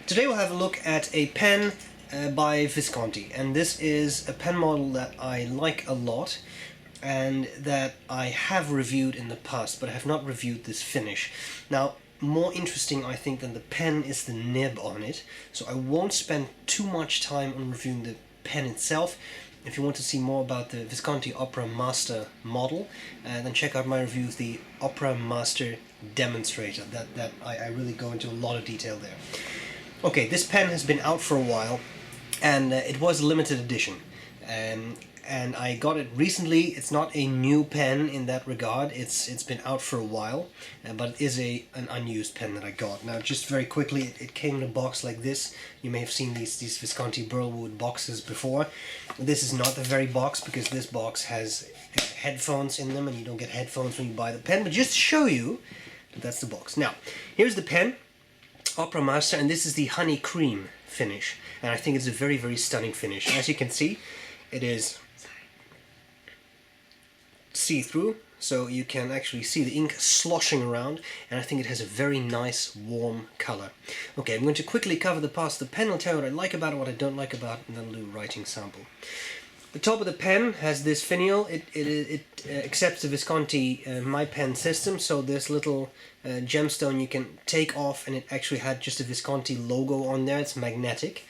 Today we'll have a look at a pen by Visconti, and this is a pen model that I like a lot and that I have reviewed in the past, but I have not reviewed this finish. Now, more interesting I think than the pen is the nib on it, so I won't spend too much time on reviewing the pen itself. If you want to see more about the Visconti Opera Master model, then check out my review of the Opera Master demonstrator. That I really go into a lot of detail there. Okay, this pen has been out for a while, and it was a limited edition. And I got it recently. It's not a new pen in that regard. It's been out for a while, but it is an unused pen that I got. Now, just very quickly, it came in a box like this. You may have seen these Visconti Burlwood boxes before. This is not the very box, because this box has headphones in them, and you don't get headphones when you buy the pen. But just to show you, that's the box. Now, here's the pen, Opera Master, and this is the honey cream finish. And I think it's a very, very stunning finish. As you can see, it is see-through, so you can actually see the ink sloshing around, and I think it has a very nice warm color. Okay, I'm going to quickly cover the parts of the pen. I'll tell you what I like about it, what I don't like about it, and then I'll do a writing sample. The top of the pen has this finial. It accepts the Visconti My Pen system, so this little gemstone you can take off, and it actually had just a Visconti logo on there. It's magnetic.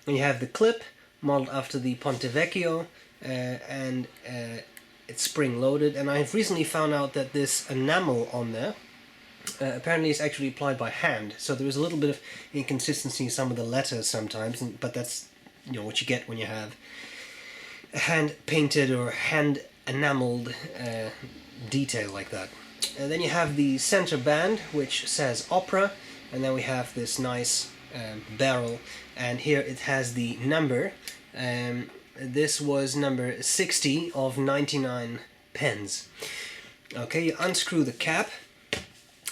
And you have the clip, modeled after the Ponte Vecchio, and it's spring-loaded. And I have recently found out that this enamel on there apparently is actually applied by hand, so there is a little bit of inconsistency in some of the letters sometimes, but that's, you know, what you get when you have hand-painted or hand-enameled detail like that. And then you have the center band, which says opera, and then we have this nice barrel, and here it has the number. This was number 60 of 99 pens. Okay, you unscrew the cap.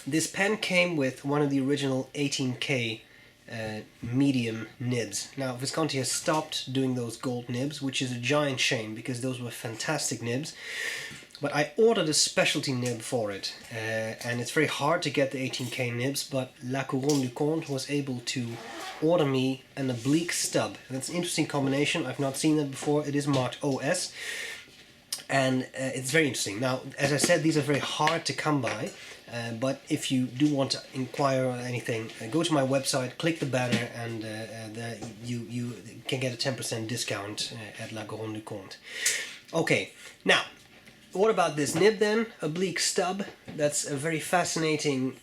This pen came with one of the original 18K medium nibs. Now, Visconti has stopped doing those gold nibs, which is a giant shame, because those were fantastic nibs. But I ordered a specialty nib for it, and it's very hard to get the 18K nibs, but La Couronne du Comte was able to order me an oblique stub. And that's an interesting combination. I've not seen that before. It is marked OS, and it's very interesting. Now, as I said, these are very hard to come by, but if you do want to inquire or anything, go to my website, click the banner, and you can get a 10% discount at La Couronne du Comte. Okay, now, what about this nib then? Oblique stub. That's a very fascinating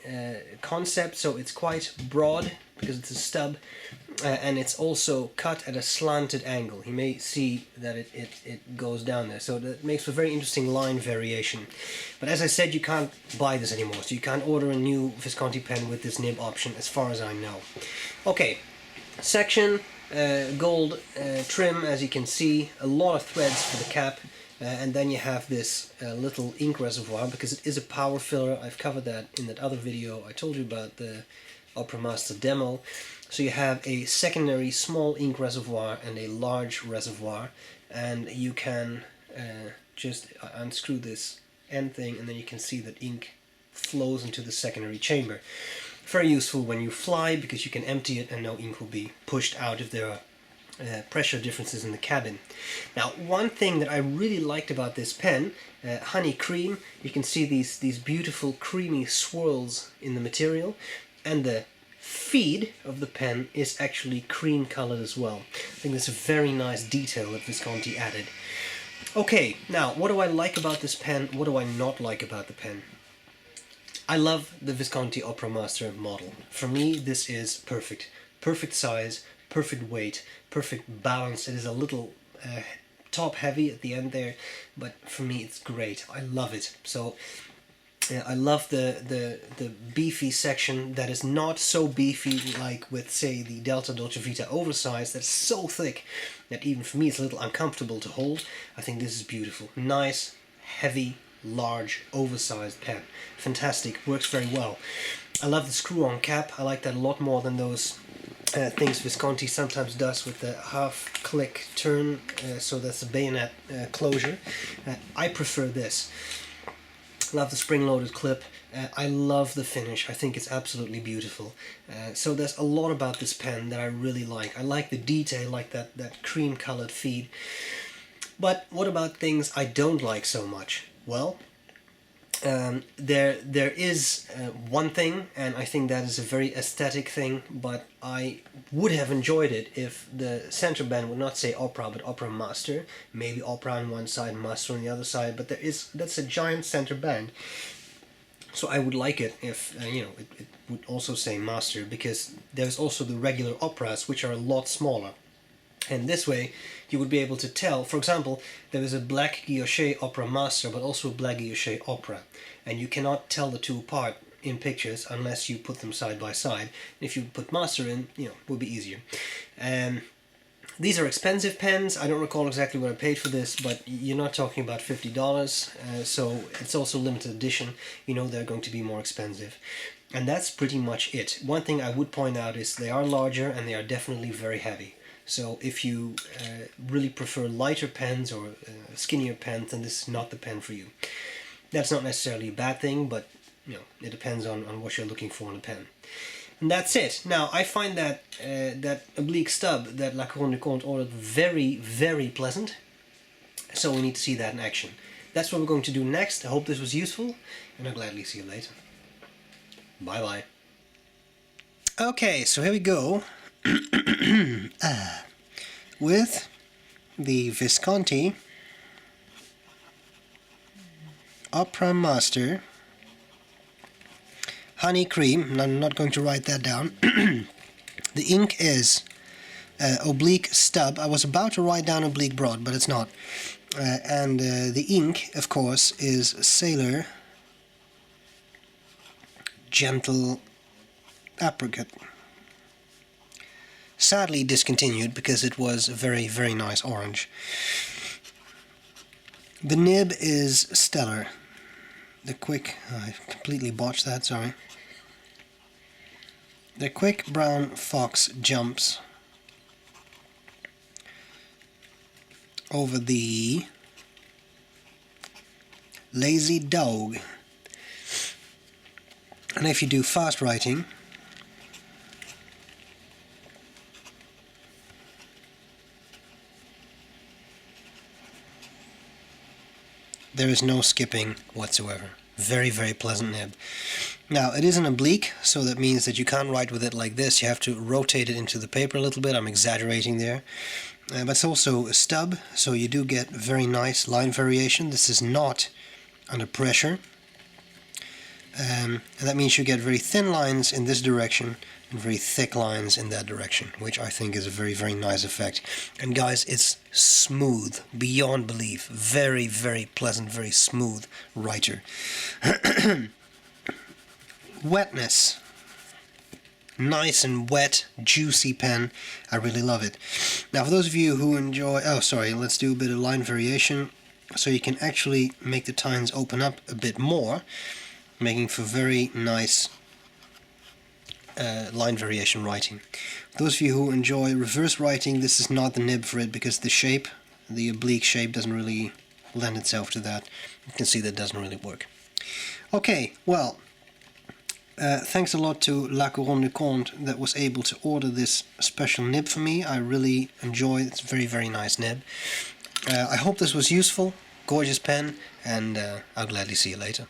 concept. So it's quite broad because it's a stub, and it's also cut at a slanted angle. You may see that it goes down there, so that makes for a very interesting line variation. But as I said, you can't buy this anymore, so you can't order a new Visconti pen with this nib option as far as I know. Okay, section, gold trim, as you can see, a lot of threads for the cap. And then you have this little ink reservoir, because it is a power filler. I've covered that in that other video I told you about, the Opera Master demo. So you have a secondary small ink reservoir and a large reservoir, and you can just unscrew this end thing, and then you can see that ink flows into the secondary chamber. Very useful when you fly, because you can empty it and no ink will be pushed out if there are pressure differences in the cabin. Now, one thing that I really liked about this pen, honey cream, you can see these beautiful creamy swirls in the material, and the feed of the pen is actually cream colored as well. I think that's a very nice detail that Visconti added. Okay, now, what do I like about this pen? What do I not like about the pen? I love the Visconti Opera Master model. For me, this is perfect. Perfect size, perfect weight, perfect balance. It is a little top heavy at the end there, but for me it's great. I love it. So I love the beefy section that is not so beefy like with, say, the Delta Dolce Vita Oversize. That's so thick that even for me it's a little uncomfortable to hold. I think this is beautiful. Nice, heavy, large, oversized pen. Fantastic. Works very well. I love the screw-on cap. I like that a lot more than those things Visconti sometimes does with the half-click turn, so that's a bayonet closure. I prefer this. Love the spring-loaded clip. I love the finish. I think it's absolutely beautiful. So there's a lot about this pen that I really like. I like the detail, like that cream-colored feed. But what about things I don't like so much? Well, there is one thing, and I think that is a very aesthetic thing, but I would have enjoyed it if the center band would not say Opera, but Opera Master. Maybe Opera on one side, Master on the other side, but that's a giant center band. So I would like it if, it would also say Master, because there's also the regular operas, which are a lot smaller. And this way, you would be able to tell. For example, there is a black guilloche Opera Master, but also a black guilloche Opera. And you cannot tell the two apart in pictures unless you put them side by side. If you put Master in, it would be easier. These are expensive pens. I don't recall exactly what I paid for this, but you're not talking about $50. So it's also limited edition. They're going to be more expensive. And that's pretty much it. One thing I would point out is they are larger and they are definitely very heavy. So if you really prefer lighter pens or skinnier pens, then this is not the pen for you. That's not necessarily a bad thing, but it depends on what you're looking for in a pen. And that's it. Now, I find that that oblique stub that La Couronne du Comte ordered very, very pleasant. So we need to see that in action. That's what we're going to do next. I hope this was useful, and I'll gladly see you later. Bye-bye. Okay, so here we go. With the Visconti Opera Master Honey Cream, and I'm not going to write that down. The ink is Oblique Stub. I was about to write down Oblique Broad, but it's not. And the ink, of course, is Sailor Gentle Apricot. Sadly discontinued because it was a very, very nice orange. The nib is Stellar. The quick... I completely botched that, sorry. The quick brown fox jumps over the lazy dog. And if you do fast writing, there is no skipping whatsoever. Very, very pleasant nib. Now, it is an oblique, so that means that you can't write with it like this. You have to rotate it into the paper a little bit. I'm exaggerating there. But it's also a stub, so you do get very nice line variation. This is not under pressure. And that means you get very thin lines in this direction and very thick lines in that direction, which I think is a very, very nice effect. And guys, it's smooth, beyond belief. Very, very pleasant, very smooth writer. Wetness. Nice and wet, juicy pen. I really love it. Now, for those of you who enjoy... Oh, sorry, let's do a bit of line variation so you can actually make the tines open up a bit more, making for very nice line variation writing. For those of you who enjoy reverse writing, this is not the nib for it because the shape, the oblique shape, doesn't really lend itself to that. You can see that doesn't really work. Okay, well, thanks a lot to La Couronne du Comte that was able to order this special nib for me. I really enjoy it. It's a very, very nice nib. I hope this was useful. Gorgeous pen, and I'll gladly see you later.